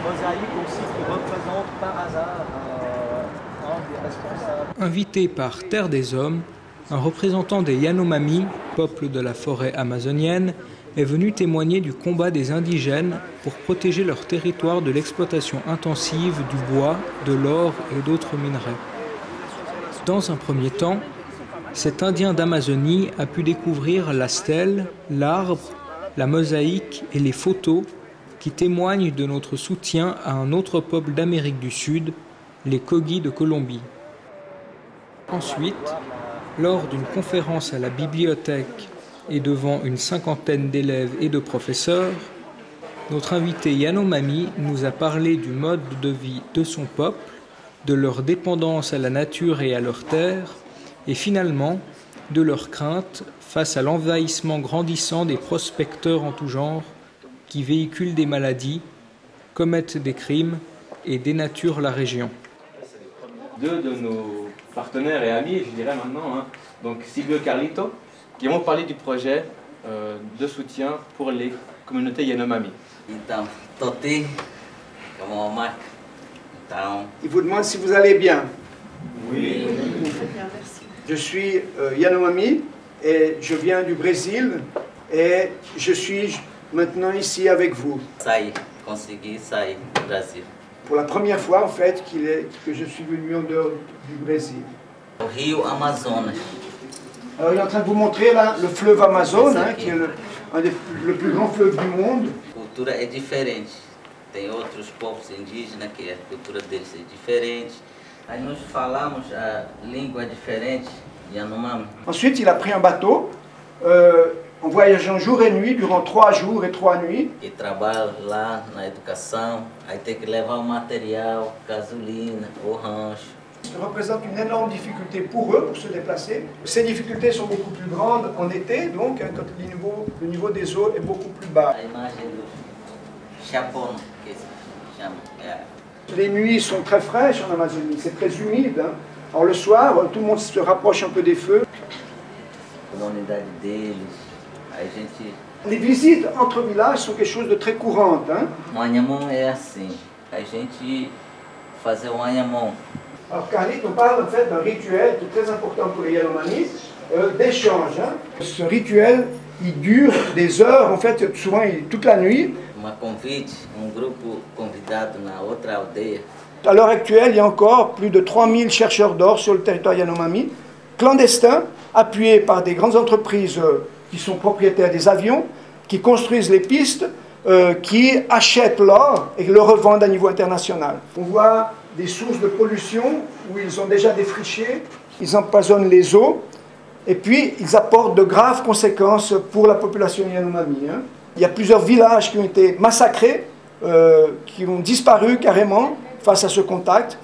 Mosaïque aussi qui représente par hasard un des responsables. Invité par Terre des Hommes, un représentant des Yanomami, peuple de la forêt amazonienne, est venu témoigner du combat des indigènes pour protéger leur territoire de l'exploitation intensive du bois, de l'or et d'autres minerais. Dans un premier temps, cet Indien d'Amazonie a pu découvrir la stèle, l'arbre, la mosaïque et les photos qui témoignent de notre soutien à un autre peuple d'Amérique du Sud, les Kogi de Colombie. Ensuite, lors d'une conférence à la bibliothèque et devant une cinquantaine d'élèves et de professeurs, notre invité Yanomami nous a parlé du mode de vie de son peuple, de leur dépendance à la nature et à leurs terres, et finalement de leurs craintes face à l'envahissement grandissant des prospecteurs en tout genre qui véhiculent des maladies, commettent des crimes et dénaturent la région. Deux de nos partenaires et amis, je dirais maintenant, donc Silvio et Carlito, qui vont parler du projet de soutien pour les communautés Yanomami. Então, Toti, como o Marco. Então, Il vous demande si vous allez bien. Oui. Je suis Yanomami et je viens du Brésil et je suis maintenant ici avec vous. consegui sair do Brasil. Pour la première fois en fait que je suis venu en dehors du Brésil. O Rio Amazonas. Alors il est en train de vous montrer là le fleuve Amazon, qui est le plus grand fleuve du monde. A cultura é diferente. Tem outros povos indígenas que a cultura deles é diferente. Aí nós falamos a língua diferente, Yanomami. Ensuite, il a pris un bateau en voyageant jour et nuit durant 3 jours et 3 nuits. E trabalha lá na educação, aí tem que levar o material, gasolina, o rancho. Ça représente une énorme difficulté pour eux, pour se déplacer. Ces difficultés sont beaucoup plus grandes en été, donc quand le niveau des eaux est beaucoup plus bas. A imagem do chapão, que se chama. Les nuits sont très fraîches en Amazonie, c'est très humide. Alors le soir, tout le monde se rapproche un peu des feux. A unidade deles, a gente... Les visites entre villages sont quelque chose de très courant. O Anhamon é assim, a gente fazer o Anhamon. Alors Carlito, on parle en fait d'un rituel qui est très important pour les Yanomami, d'échange. Ce rituel, il dure des heures, en fait, souvent toute la nuit. Uma convite, grupo convidado na outra aldeia. À l'heure actuelle, il y a encore plus de 3000 chercheurs d'or sur le territoire Yanomami, clandestins, appuyés par des grandes entreprises qui sont propriétaires des avions, qui construisent les pistes, qui achètent l'or et le revendent à niveau international. On voit des sources de pollution où ils ont déjà défriché, ils empoisonnent les eaux et puis ils apportent de graves conséquences pour la population Yanomami. Il y a plusieurs villages qui ont été massacrés, qui ont disparu carrément face à ce contact.